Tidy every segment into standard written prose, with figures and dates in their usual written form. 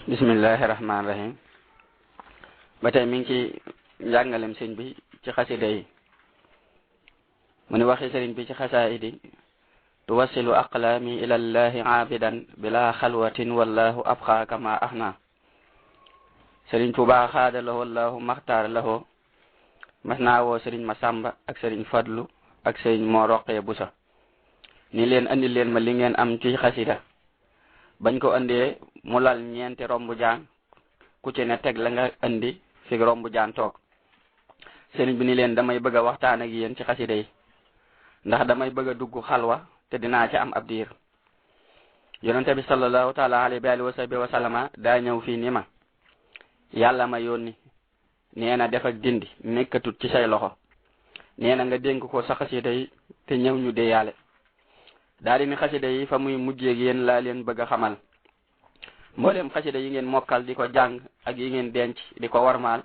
Bismillahirrahmanirrahim. ba tey mi ngi ci njàngalem sëñ bi ci xasida yi mu ni waxi sëriñ bi ci xasaidi tuwasilu aqlami ila llahi aabidan bila xalwatin wallahu abqa kama ahna sëriñ Tuubaa xaada lahu wallahu maxtaar lahu mas naa woo sëriñ Masamba ak sëriñ Fadlu ak sëriñ moo roqee busa ni leen andi leen ma li ngeen am ci xasida bañ ko andee mu lal ñeenti rombu jaan ku ci ne teg la nga andi fi rombu jaan toog sëriñ bi ni leen damay bëgg a waxtaan ak yéen ci xasida yi ndax damay bëgg a dugg xalwa te dinaa ci am ab diir yonente bi sallallahu taala alayhi wa sahbihi wa sallama daa ñëw fii ni ma yàlla ma yónni nee na def ak dindi nekkatut ci say loxo nee na nga dénk ko sa xasida yi te ñëw ñu deeyaale daal di ni xasida yi fa muy mujjeeg yéen laa leen bëgg a xamal mboolem xasida yi ngeen mokkal di ko jàng ak yi ngeen denc di ko warmaal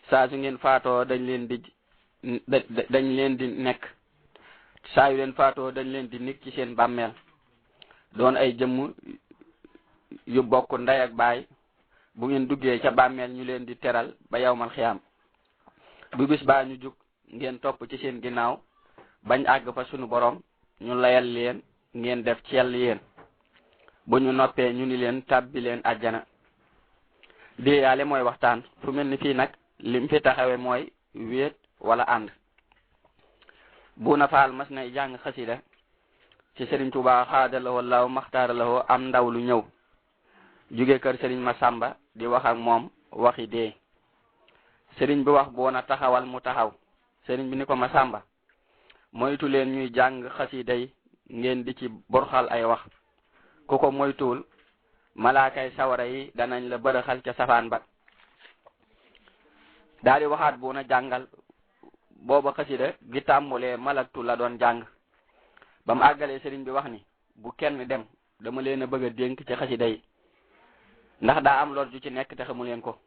saa su ngeen faatoo dañ leen di nekk saa yu leen faatoo dañ leen di nekk ci seen bàmmeel doon ay jëmm yu bokk ndey ak baay bu ngeen duggee ca bàmmeel ñu leen di teral ba yawmal xiyaam bu bis baa ñu jug ngeen topp ci seen ginnaaw bañ àgg fa sunu borom ñu layal leen ngeen def ceel yéen bu ñu noppee ñu ni leen tàbbi leen àjjana déeyaale mooy waxtaan fu mel ni fii nag lim fi taxawe mooy wéet wala ànd bu na faal mas nay jàng xasida ci sëriñ Tuubaa xaada la wallaahu maxtaara la am ndaw lu ñëw jóge kër sëriñ Masamba di wax ak moom waxi dee sëriñ bi wax bu na taxawal mu taxaw sëriñ bi ni ko Masamba moytu leen ñuy jàng xasida yi ngeen di ci borxal ay wax ku ko moytuwul malaakay sawara yi danañ la bërëxal ca safaan ba daal di waxaat bu na jàngal booba xasida gi tàmbulee malaktu la doon jàng ba mu àggalee sëriñ bi wax ni bu kenn dem dama leen a bëgg a dénk ci xasida yi ndax daa am lor ju ci nekk te xamu leen ko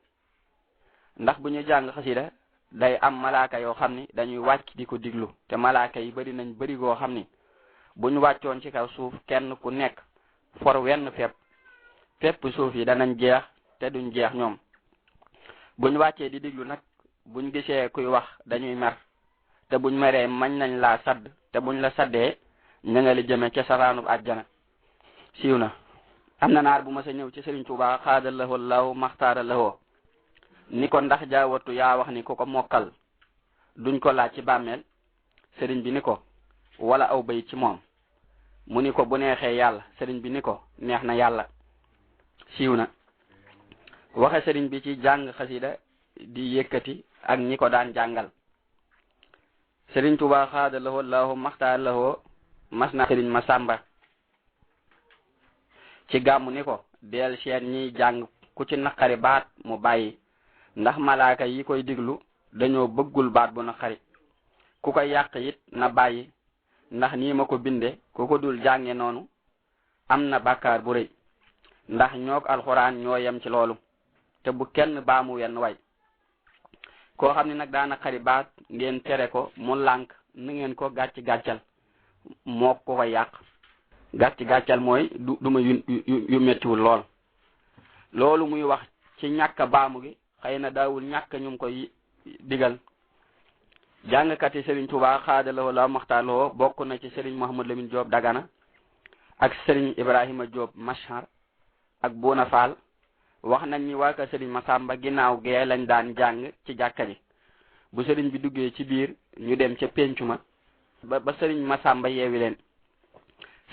ndax bu ñu jàng xasida day am malaaka yoo xam ni dañuy wàcc di ko diglu te malaaka yi bari nañ bari goo xam ni bu ñu wàccoon ci kaw suuf kenn ku nekk for wenn fépp suuf yi danañ jeex te duñ jeex ñoom buñ wàccee di diglu nag buñ gisee kuy wax dañuy mer te buñ meree mañ nañ laa sadd te buñ la saddee ña nga li jëme ca saraanub àjjana siiw na am na naar bu ma sa ñëw ci Sëriñ Tuubaa xaada lahu wallahu maxtaara lahu ni ko ndax jaawatu yaa wax ni ku ko mokkal duñ ko laaj ci bàmmeel sëriñ bi ni ko wala aw bay ci moom mu ni ko bu neexee yàlla sëriñ bi ni ko neex na yàlla siiw na waxe sëriñ bi ci jàng xasida di yëkkati ak ñi ko daan jàngal sëriñ Tuubaa xaada lahu wallahu maxtaara lahu mas na sëriñ Masamba ci gàmmu ni ko del seen ñiy jàng ku ci naqari baat mu bàyyi ndax malaaka yi koy diglu dañoo bëggul baat bu naqari ku koy yàq it na bàyyi ndax nii ma ko binde ku ko dul jànge noonu am na bàkkaar bu rëy ndax ñoog alxuraan ñoo yem ci loolu te bu kenn baamu wenn way koo xam ne nag daa naqari baat ngeen tere ko mu lànk na ngeen ko gàccal moo ko koy yàq gàccal mooy duma yu mettiwul loolu muy wax ci ñàkk baamu gi xëy na daawul ñàkk ñu koy digal jàngkat yi Serigne Touba xaada lahu la maxtaar lahu bokk na ci Serigne Mouhamadou Lamine Diop Dagana ak Serigne Ibrahima Diop Machar ak Bouna Fall wax nañ ni waa ka Serigne Masamba ginnaaw gee lañ daan jàng ci jàkka ji bu Serigne bi duggee ci biir ñu dem ca pencu ma ba Serigne Masamba yeewi leen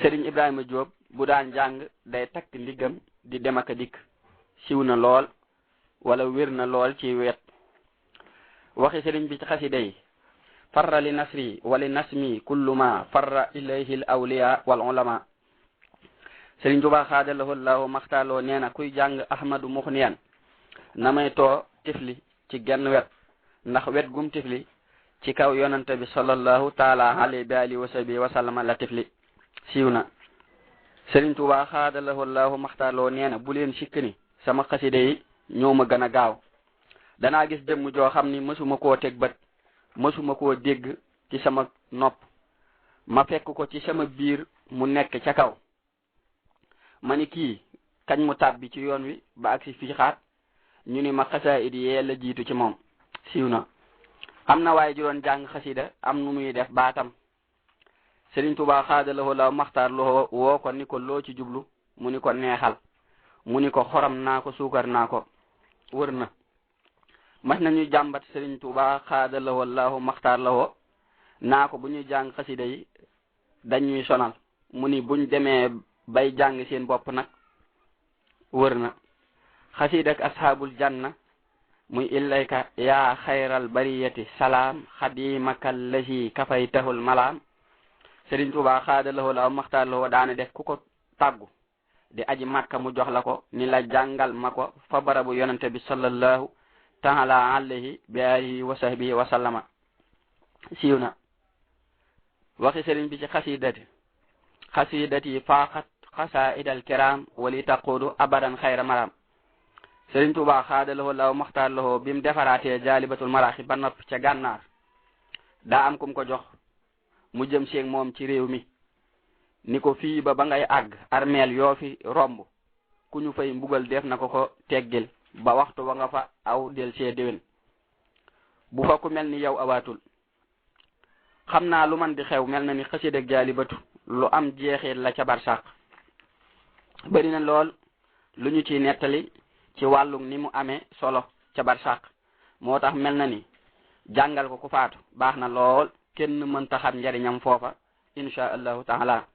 Serigne Ibrahima Diop bu daan jàng day takk ndiggam di dem ak a dikk siw na lool wala wér na lool ci wet waxi sëriñ bi ci xasida yi farra li nasri wali nasmi kullu ma farra ilayhi al awliya wal ulama sëriñ Tuubaa xaada lahu wallahu maxtaaloo nee na kuy jàng ahmadu muxniyan na may too tifli ci genn wet ndax wet gum tifli ci kaw yonante bi sallallahu taala alayhi wa sahbihi wa sallama la tifli siiw na sëriñ Tuubaa xaada lahu wallahu maxtaaloo nee na bu leen sikkani sama xasida yi ñoo ma gën a gaaw danaa gis jëmm joo xam ni mësuma koo teg bët mësuma koo dégg ci sama nopp ma fekk ko ci sama biir mu nekk ca kaw ma ni kii kañ mu tàbbi ci yoon wi ba agsi fii xaat ñu ni ma xasaayid yee la jiitu ci moom siiw na. am na waaye ju doon jàng xasida am nu muy def baatam Sëriñ Tuubaa xaadalawoo la maxtaar loo woo ko ni ko loo ci jublu mu ni ko neexal mu ni ko xoram naa ko suukar naa ko wër na. mas nañu jàmbat Sëriñ Tuubaa xaadalawoo la maxtaar lawoo naa ko bu ñuy jàng xasida yi dañuy sonal mu ni buñ demee bay jàng seen bopp nag wër na. xasida ak ashaabul janna muy illayka yaa xayral bariyati salaam xadimaka lazi kafaytahul malaam Sëriñ Tuubaa xaadalawoo la maxtaar lawoo daana def ku ko tàggu di aji Makka mu jox la ko ni la jàngal ma ko fa barabu yonente bi sallallahu taala alayhi bi alihi wa sahbihi wa sallama siiw na. waxi sëriñ bi ci xasidati faaxat xasaidal kiram wali taqudu abadan xayra maram Sëriñ Tuubaa xaadalawoo la maxtaar lawoo bi mu defaraatee jaalibatul maraaxi ba noppi ca gànnaar daa am kum ko jox mu jëm seeg moom ci réew mi ni ko fii ba ngay àgg armeel yoo fi romb ku ñu fay mbugal def na ko teggil ba waxtu wa nga fa aw del see déwén bu fa ku mel ni yow awaatul. xam naa lu man di xew mel na ni xasida ak jaalibatu lu am jeexeel la ca barsàq bari na lool lu ñu ciy nettali ci wàllug ni mu amee solo ca barsàq moo tax mel na ni jàngal ko ku faatu baax na lool kenn mënta xam njariñam foofa insha allahu taala.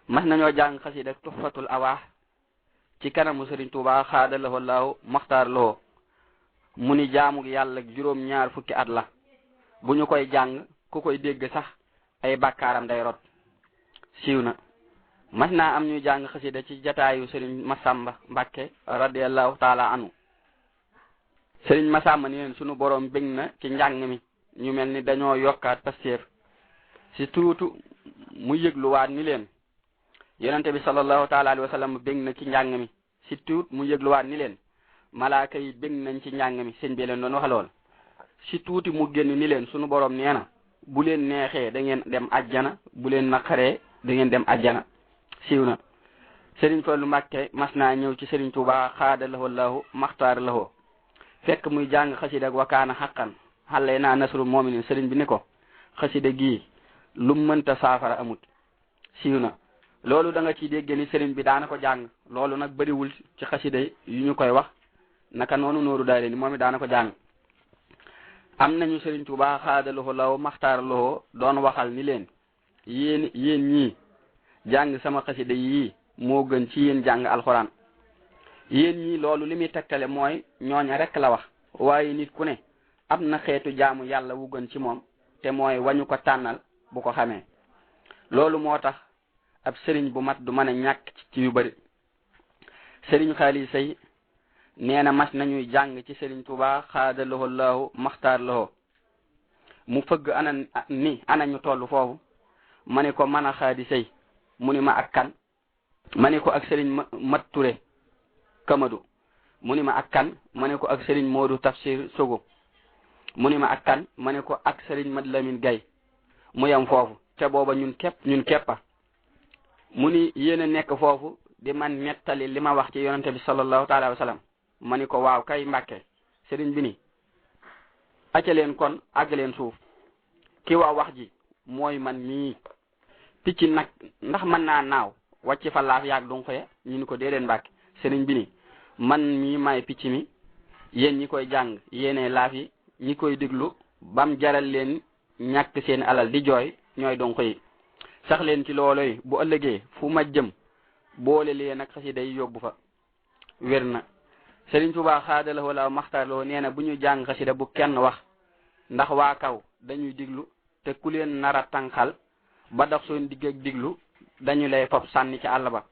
mas nañoo jàng xasida ak tuxfatul awaax ci kanamu Sëriñ Tuubaa xaadalawoo laahu maxtaar lawoo mu ni jaamu yàlla juróom-ñaar fukki at la bu ñu koy jàng ku koy dégg sax ay bakkaaram day rot siiw na. mas naa am ñuy jàng xasida ci jataayu Sëriñ Masamba Mbàkke radiyallahu taala anu Sëriñ Masamba ni leen sunu borom bég na ci njàng mi ñu mel ni dañoo yokkaat pasteef si tuutu mu yëgluwaat ni leen yonente bi sallallahu taala alayhi wa sallam bég na ci njàng mi si tuut mu yëgluwaat ni leen malaaka yi bég nañ ci njàng mi sëñ bi leen doon wax lool si tuuti mu génn ni leen sunu borom nee na bu leen neexee da ngeen dem ajjana bu leen naqaree da ngeen dem ajjana siiw na. Sëriñ Fallu Mbàkke mas naa ñëw ci Sëriñ Tuubaa xaadalawoo lahu maxtaar lawoo fekk muy jàng xasida ak wakaana xaqan xale naa nasru moominin sëriñ bi ni ko xasida gii lu mënta saafara amut siiw na. loolu da nga ciy dégg ni sëriñ bi daana ko jàng loolu nag bëriwul ci xasida yu ñu koy wax naka noonu nooru daare ni moom it daana ko jàng. am nañu Sëriñ Tuubaa xaadalawoo lahu maxtaar lawoo doon waxal ni leen yéen ñii jàng sama xasida yii moo gën ci yéen jàng alxuraan. yéen ñii loolu li muy tegtale mooy ñooña rek la wax waaye nit ku ne am na xeetu jaamu yàlla wu gën ci moom te mooy wañu ko tànnal bu ko xamee. loolu moo tax ab sëriñ bu mat du mën a ñàkk ci yu bari. Sëriñ Xaali Say nee na mas nañuy jàng ci Sëriñ Tuubaa xaadalawoo laahu maxtaar lawoo mu fëgg ana ñu toll foofu ma ne ko mën a Xaadi Say mu ni ma ak kan ma ne ko ak Sëriñ Mat Ture Kamadu mu ni ma ak kan ma ne ko ak Sëriñ Moodu Tafsir Sogo mu ni ma ak kan ma ne ko ak Sëriñ Mat Lamin Gay mu yam foofu ca booba ñun keppa mu ni yéen a nekk foofu di man nettali li ma wax ci yonente bi sallallahu taala wa sallam ma ni ko waaw kay Mbàkke sëriñ bi ni acca leen kon àgg leen suuf ki wax ji mooy man mii picc nag ndax mën naa naaw wàcc fa laaf yaag dung faya ñu ni ko déedéet Mbàkke sëriñ bi ni man mii may picc mi yéen ñi koy jàng yéene laaf yi ñi koy diglu bam jaral leen ñàkk seen alal di jooy ñooy donc yi sax leen ci looloy bu ëllëgee fu ma jëm boole leen ak xasida yi yóbbu fa wér na. Sëriñ Tuubaa xaadalawoo la maxtaar lawoo nee na bu ñu jàng xasida bu kenn wax ndax waa kaw dañuy diglu te ku leen nar a tànqal ba dox seen digg ak diglu dañu lay fop sànni ci àll ba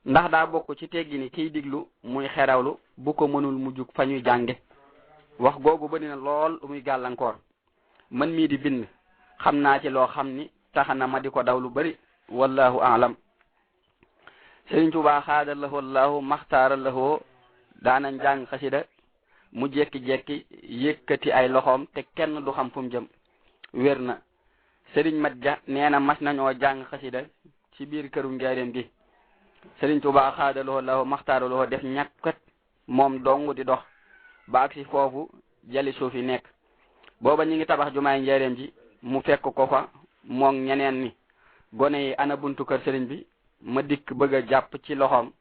ndax daa bokk ci teggi ni kiy diglu muy xerawlu bu ko mënul mu jug fa ñuy jànge wax googu bari na lool muy gàllankoor man mii di bind xam naa ci loo xam ni tax na ma di ko daw lu bari wallahu aalam. Sëriñ Tuubaa xaadalawoo laahu maxtaara lawoo daanañ jàng xasida mu jekki-jekki yëkkati ay loxoom te kenn du xam fu mu jëm wér na. Sëriñ Mat Ja nee na mas nañoo jàng xasida ci biir këru njaareem gi Sëriñ Tuubaa xaadaloo la maxtaaraloo def ñàkkat moom dong di dox ba agsi foofu jali suuf yi nekk booba ñi ngi tabax jumaay Njaaréem ji mu fekk ko fa moom ñeneen ni gone yi ana buntu kër sëriñ bi ma dikk bëgg a jàpp ci loxoom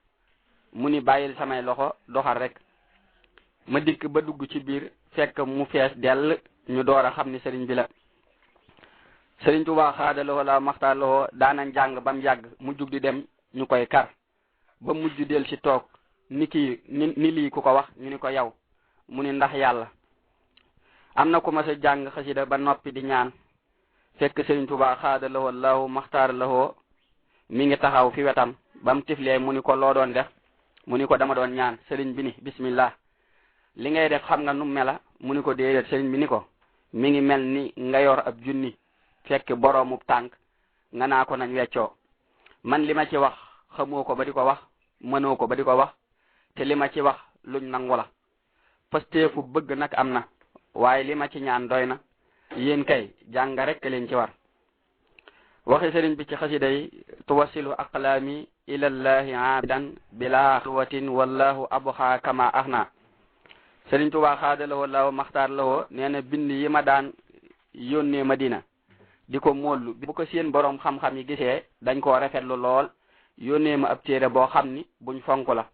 mu ni bàyyil samay loxo doxal rek ma dikk ba dugg ci biir fekk mu fees dell ñu door a xam ni sëriñ bi la. Sëriñ Tuubaa xaadaloo la maxtaaraloo daana jàng bam yàgg mu jug di dem ñu koy kar ba mujj del ci toog ni kii ni lii ku ko wax ñu ni ko yow mu ni ndax yàlla. am na ku ma sa jàng xasida ba noppi di ñaan fekk Sëriñ Tuubaa xaadaloo la maxtaaraloo mi ngi taxaw fi wetam bam tiflee mu ni ko loo doon def mu ni ko dama doon ñaan sëriñ bi ni bismillah li ngay def xam nga nu mela mu ni ko déedéet sëriñ bi ni ko mi ngi mel ni nga yor ab junni fekk boroomu tànk nga naa ko nañ weccoo man li ma ci wax xamoo ko ba di ko wax mënoo ko ba di ko wax te li ma ci wax luñ nangu la pasteefu bëgg nag am na waaye li ma ci ñaan doy na yéen kay jàng rek leen ci war. waxi sëriñ bi ci xasida yi tuwasilu aqlaami ilallahi abidan bila xalwatin wallahu abxa kama axna. Sëriñ Tuubaa xaadalawoo law maxtaar lawoo nee na bind yi ma daan yónnee Madina di ko moolu bu ko seen borom xam-xam yi gisee dañ koo rafetlu lool yónnee ma ab téere boo xam ni buñ fonk la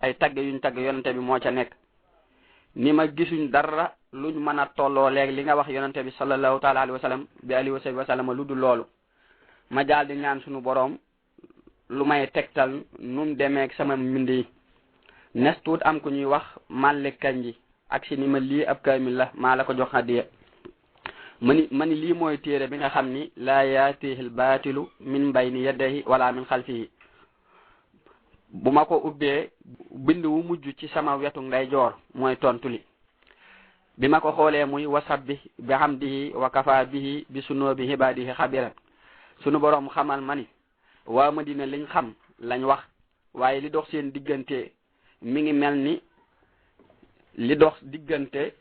ay tagg yuñ tagg yonente bi moo ca nekk ni ma gisuñ dara luñ mën a tolloo léegi li nga wax yonente bi sallallahu taala alayhi wa sallam bi alihi wa sallam lu dul loolu ma daal di ñaan suñu borom lu may tegtal num demeeg sama mbind yi nes tuut am ku ñuy wax Malick Kanji ak si ni ma lii ab kaamil la maa la ko jox hadiya mani lii mooy téere bi nga xam ni laa yaatihil baatilu min bayni yadayhi wala min xalfihi bu ma ko ubbee bind wu mujj ci sama wetu ndeyjoor mooy tontu li bi ma ko xoolee muy wasabbi bi hamdihi wa kafa bihi bi sunubi ibadihi xabira sunu borom xamal ma ni waa Madina liñ xam lañ wax waaye li dox seen diggante mi ngi mel ni li dox diggante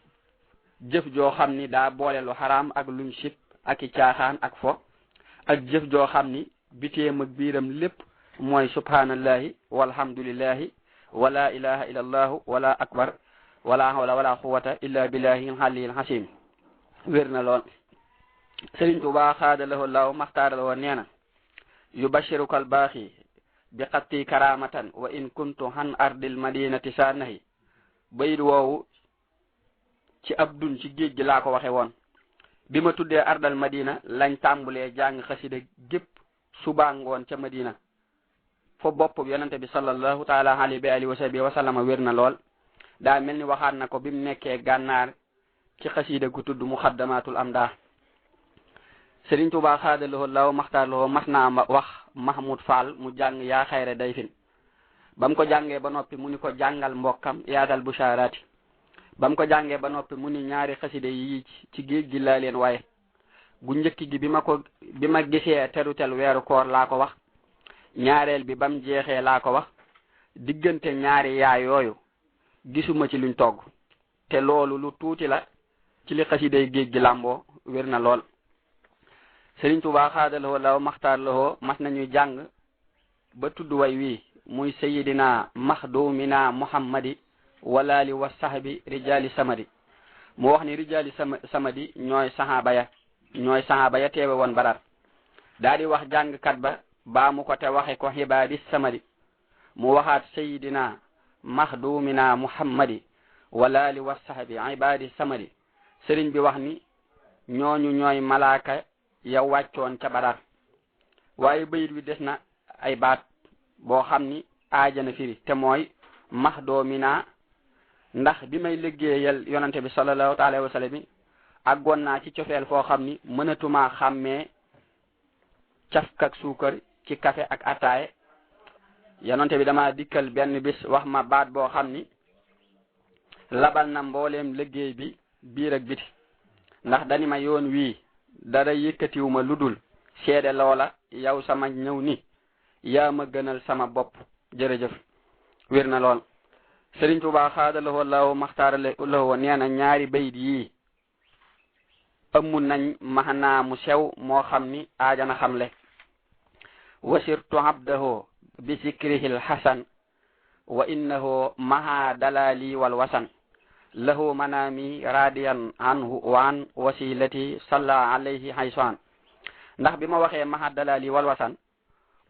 jëf joo xam ni daa boole lu xaraam ak luñ sib ak i caaxaan ak fo ak jëf joo xam ni biteem ak biiram lépp mooy subhanallahi walhamdulillahi wala ilaha illa allahu wala akbar wala hawla wala quwwata illa billahi al-aliyyil hasim wér na lool. Sëriñ Tuubaa xaadalawoo law maxtaaralawoo nee na yubashiruka al-baaxi bi xatti karamatan wa in kuntu han ardil madinati sanahi bayit woowu ci ab dun ci géej gi laa ko waxe woon bi ma tuddee ardal madina lañ tàmbulee jàng xasida gépp subaa ngoon ca madina fo bopp yonente bi sallallahu taala alayhi wa sahbihi wa sallama wér na lool daa mel ni waxaat na ko bi mu nekkee gànnaar ci xasida gu tudd muxaddamatul amdah. Sëriñ Tuubaa xaadalawoo law maxtaaralawoo mas naa wax Mahmoud Fall mu jàng yaa xayra dayfin ba mu ko jàngee ba noppi mu ni ko jàngal mbokkam yaatal bushaaraati ba mu ko jàngee ba noppi mu ni ñaari xaside yi ci géej gi laa leen waaye gu njëkk gi bi ma gisee terutel weeru koor laa ko wax ñaareel bi bam jeexee laa ko wax diggante ñaari yaay yooyu gisuma ci luñ togg te loolu lu tuuti la ci li xasiday géej gi làmboo wér na lool. Sëriñ Tuubaa xaadalawoo law maxtaaralawoo mas nañuy jàng ba tudd way wii muy sayidina maxdumina muhammadi walaali wa sahbi rijali samadi mu wax ni rijali samadi ñooy sahaaba ya teewe woon Badar daa di wax jàngkat ba baa mu ko te waxe ko xibaadi samadi mu waxaat sayidina maxdumina muhammadi walaali wa sahbi ibaadi samadi sëriñ bi wax ni ñooñu ñooy malaaka ya wàccoon ca Badar waaye bayit wi des na ay baat boo xam ni aajana firi te mooy maxdumina ndax bi may liggéeyal yonante bi sallallahu alayhi wa sallam àggoon naa ci cofeel foo xam ni mënatumaa xàmmee cafkak suukar ci café ak ataaye yonante bi dama dikkal benn bis wax ma baat boo xam ni labal na mbooleem liggéey bi biir ak biti ndax dani ma yoon wii dara yëkkatiwuma ludul seede loola yow sama ñëw ni yaa ma gënal sama bopp jërëjëf wér na lool. Sëriñ Tuubaa xaadalawoo law maxtaaralawoo nee na ñaari bayit yii ëmmu nañ maanaa mu sew moo xam ni aajana xamle wasirtu abdahu bi zikrihil hasan wa innahu maha dalali wal wasan lahu manami radiyan anhu wa an wasilati salla alayhi haysan. ndax bi ma waxee maha dalali wal wasan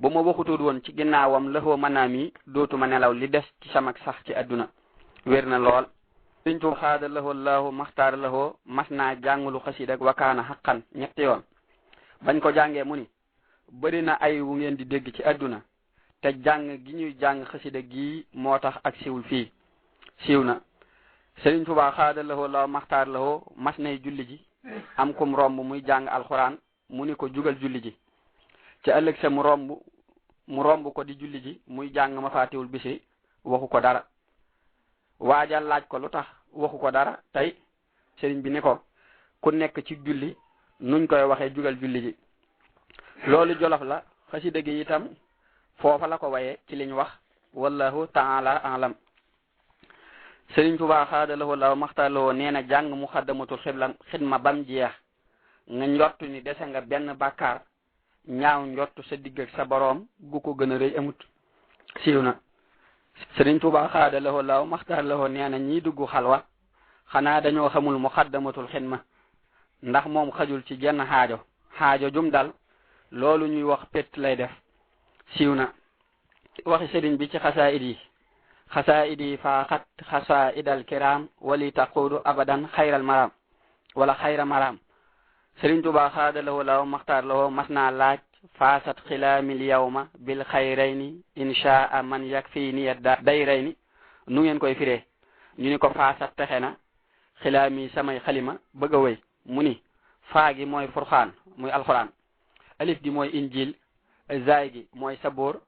bu ma waxutud woon ci ginnaawam lahu manami dootuma nelaw li des ci sama sax ci àdduna wér na lool. Sëriñ Tuubaa xaada lahu llahu maxtaar lahu mas naa jàngulu xasida ak wakaana xaqan ñetti yoon bañ ko jàngee mu ni bëri na ay wu ngeen di dégg ci àdduna te jàng gi ñuy jàng xasida gi moo tax ak siwul fii siiw na. Sëriñ Tuubaa xaada lahu llahu maxtaar lahu mas nay julli ji am kum romb muy jàng alxuraan mu ni ko jugal julli ji ci ëllëg sa mu romb ko di julli ji muy jàng Mafaatihul Bichri waxu ko dara. waajal laaj ko lu tax waxu ko dara tey sëriñ bi ni ko ku nekk ci julli nuñ koy waxee jugal julli ji. loolu jolof la xasida gi itam foofa la ko waye ci liñ wax wallahu taala alam. Sëriñ Tuubaa xaada lahu law maxtaloo nee na jàng muxaddamatul xidma bam jeex nga njortu ni dese nga benn bàkkaar ñaaw njortu sa digg ak sa boroom gu ko gën a rëy amut siiw na. Sëriñ Tuubaa xaada lahu law maxtaar lahu nee na ñiy dugg xalwa xanaa dañoo xamul muxaddamatul xidma ndax moom xajul ci jenn xaajo jum dal loolu ñuy wax pett lay def siiw na. waxi sëriñ bi ci xasaayid yi faaxat xasaayidal kiram wali taquudu abadan xayral maram wala xayra maram. Sëriñ Tuubaa xaada lahu law maxtaar lahu mas naa laaj faasat xilaamil yawma bil xayrayni inshaa man yakfini dayrayni nu ngeen koy firee ñu ni ko faasat texe na xilaami samay xalima bëgg a wéy mu ni faa gi mooy furxaan muy alxuraan, alif gi mooy injil, zaay gi mooy saboor,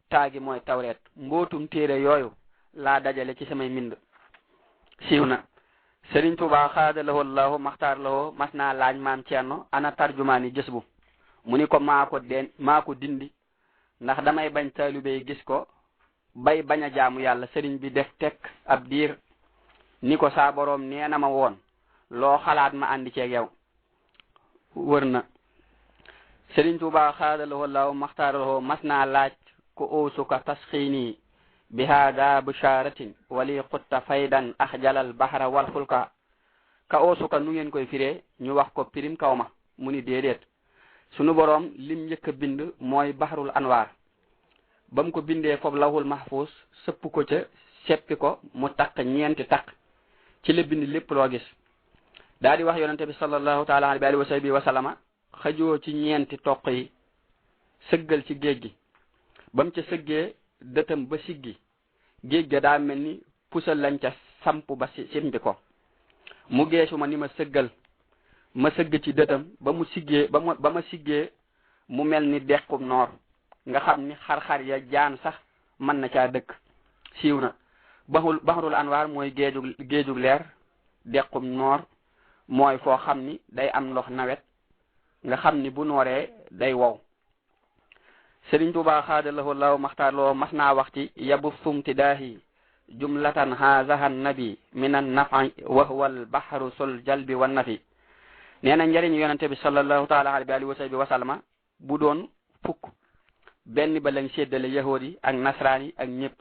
taa gi mooy tawreet. mbootum téere yooyu laa dajale ci samay mbind siiw na. Sëriñ Tuubaa xaada lahu allahu maxtaar lahu mas naa laaj maam Ceerno ana tarjumaani jës bu mu ni ko maa ko dindi ndax damay bañ taalibe yi gis ko bay bañ a jaamu yàlla. sëriñ bi def tekk ab diir ni ko saa boroom nee na ma woon loo xalaat ma àndi ceeg yow wër na. Sëriñ Tuubaa xaada lahu allahu maxtaar lahu mas naa laaj ko uusuka tasxiini bi haada busharatin wali xutta faydan axjalal bahra wal fulka. ka uusuka nu ngeen koy firee ñu wax ko pirim kaw ma mu ni déedéet sunu boroom lim njëkk a bind mooy bahrul anwaar bam ko bindee foofu lawhul mahfuus sëpp ko ca seppi ko mu takk ñeenti takk ci la bind lépp loo gis. daa di wax yonente bi sallallahu taala alayhi wa sahbihi wa sallama xajoo ci ñeenti toq yi sëggal ci géej gi bam ca sëggee dëtam ba siggi géej ga daa mel ni pusal lañ ca samp ba simbi ko mu geesu ma ni ma sëggal ma sëgg ci dëtam ba mu siggee ba ma siggee mu mel ni dequm noor nga xam ni xar-xar ya jaan sax mën na caa dëkk siiw na. baxrul anwaar mooy géejug leer, dequm noor mooy foo xam ni day am ndox nawet nga xam ni bu nooree day wow. Sëriñ Tuubaa xaada lahu law maxtaar loo mas naa wax ci yabu sumtidaahi jumlatan hazahan nabi minan nafi wa huwa al bahru sul jalbi wan nafi. nee na njëriñu yonente bi sallallahu taala alayhi wa sahbihi wa sallama bu doon fukk benn ba lañ séddale yahood yi ak nasraan yi ak ñëpp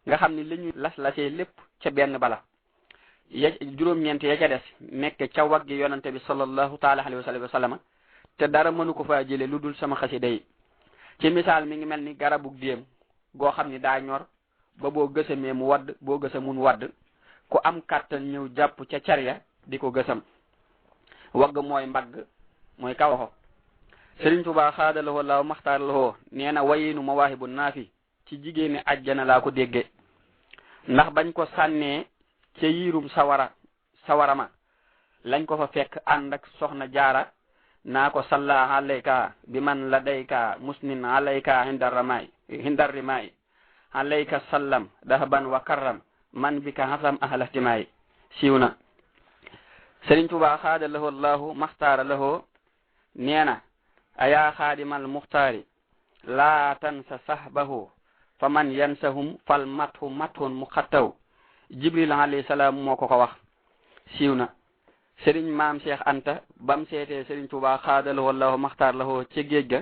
nga xam ni li ñu las-lasee lépp ca benn bala juróom-ñeent ya ca des nekk ca waggi yonente bi sallallahu taala alayhi wa sallama te dara mënu ko faa jële lu dul sama xasida yi. ci misaal mi ngi mel ni garabug déem goo xam ni daa ñor ba boo gësamee mu wadd boo gësamun wadd ku am kàttan ñëw jàpp ca carya di ko gësam. wagg mooy mbagg mooy kawaxo. Sëriñ Tuubaa xaada lahu allahu maxtaar lahu nee na wayinu mawaahibu naafi ci jigéeni ajjana laa ko déggee ndax bañ ko sànnee ca yiirum sawara ma lañ ko fa fekk ànd ak soxna jaara naa ko salla alayka bi man ladayka musnin alayka hindar rimaay alayka sallam dahaban wa karram man bika hasam ahlahtimaay siiw na. Sëriñ Tuubaa xaada lahu allahu maxtaara lahu nee na ayaa xaadimal muxtaari laa tansa sahbahu fa man yansahum fal mathun mu xattaw. Jibril alayhi salaam moo ko wax siiw na. Sëriñ maam Cheikh Anta bam seetee Sëriñ Tuubaa xaada lahu allahu maxtaar lahu ci géej ga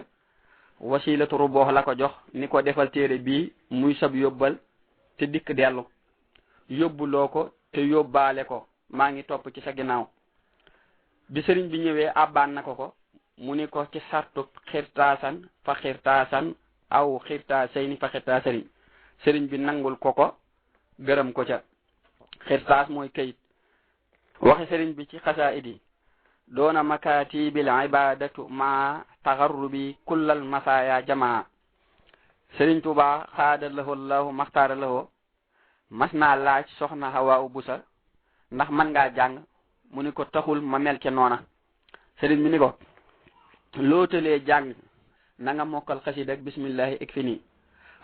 wasilatu rubuh la ko jox ni ko defal téere bii muy sab yóbbal te dikk dellu yóbbuloo ko te yóbbaale ko maa ngi topp ci sa ginnaaw bi sëriñ bi ñëwee abbaan na ko mu ni ko ci sartu xirtaasan fa xirtaasan aw xirtaasayni fa xirtaasayni sëriñ bi nangul ko gërëm ko ca xirtaas mooy kayit waxe sëriñ bi ci xasaa'id yi doona makatibil ibadatu ma taxarrubi kullal masaya jamaa sëriñ Tuubaa xaada lahu allahu maxtaara lahu mas naa laaj soxna Hawa Busa ndax man ngaa jàng mu ni ko taxul ma mel ca noona sëriñ bi ni ko lootalee jàng na nga mokkal xasida ak bismillahi ik fi nii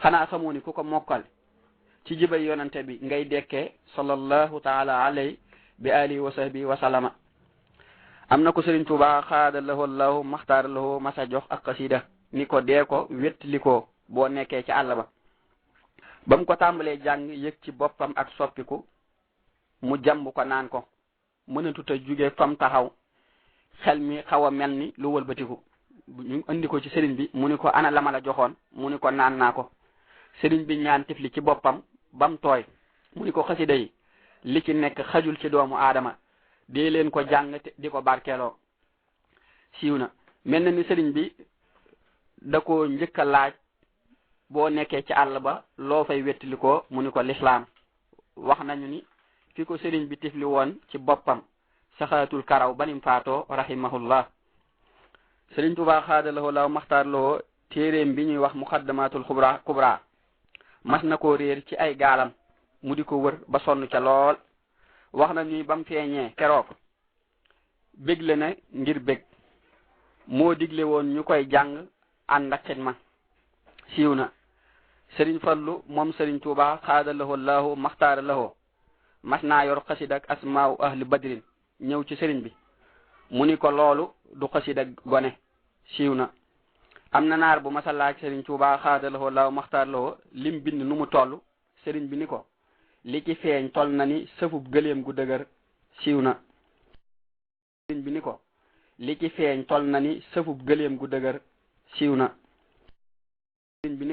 xanaa xamoo ni ku ko mokkal ci jibay yonante bi ngay dekkee sallallahu taala alayhi bi alihi wa sahbi wa salama am na ko sëriñ Tuubaa xaada lahu allahu maxtaara lahu masa jox ak xasida ni ko dee ko wéttali ko boo nekkee ci àll ba mu ko tàmbalee jàng yëg ci boppam ak soppiku mu jàmb ko naan ko mënatut a jóge fam taxaw xel mi xaw a mel ni lu wëlbatiku ñu andi ko ci sëriñ bi mu ni ko ana la ma la joxoon mu ni ko naan naa ko sëriñ bi ñaan tifli ci boppam bam tooy mu ni ko xasida yi li ci nekk xajul ci doomu aadama dee leen ko jàng di ko barkeeloo siiw na mel na ni sëriñ bi da ko njëkk a laaj boo nekkee ci àll ba loo fay wettali ko mu ni ko lislaam wax nañu ni fi ko sëriñ bi tifli woon ci boppam saxaatul karaw banim faatoo rahimahullah sëriñ Tuubaa xaada lahu law maxtaar lahu téeréem bi ñuy wax muqaddamatul kubra mas na koo réer ci ay gaalam mu di ko wër ba sonn ca lool wax na ni bam feeñee keroog bégle na ngir bég moo digle woon ñu koy jàng ànd ak xidma siiw na sëriñ Fallu moom sëriñ Tuubaa xaada lahu allahu maxtaara lahu mas naa yor xasida ak asmaaw ahli badrin ñëw ci sëriñ bi mu ni ko loolu du xasida gone siiw na am na naar bu masa laaj sëriñ Tuubaa xaada lahu allahu maxtaara lahu lim bind nu mu toll sëriñ bi ni ko li ci feeñ toll na ni sëfub gëléem gu dëgër siiw na sëriñ bi ni ko li ci feeñ toll na ni sëfub gëléem gu dëgër siiw na sëriñ bi ni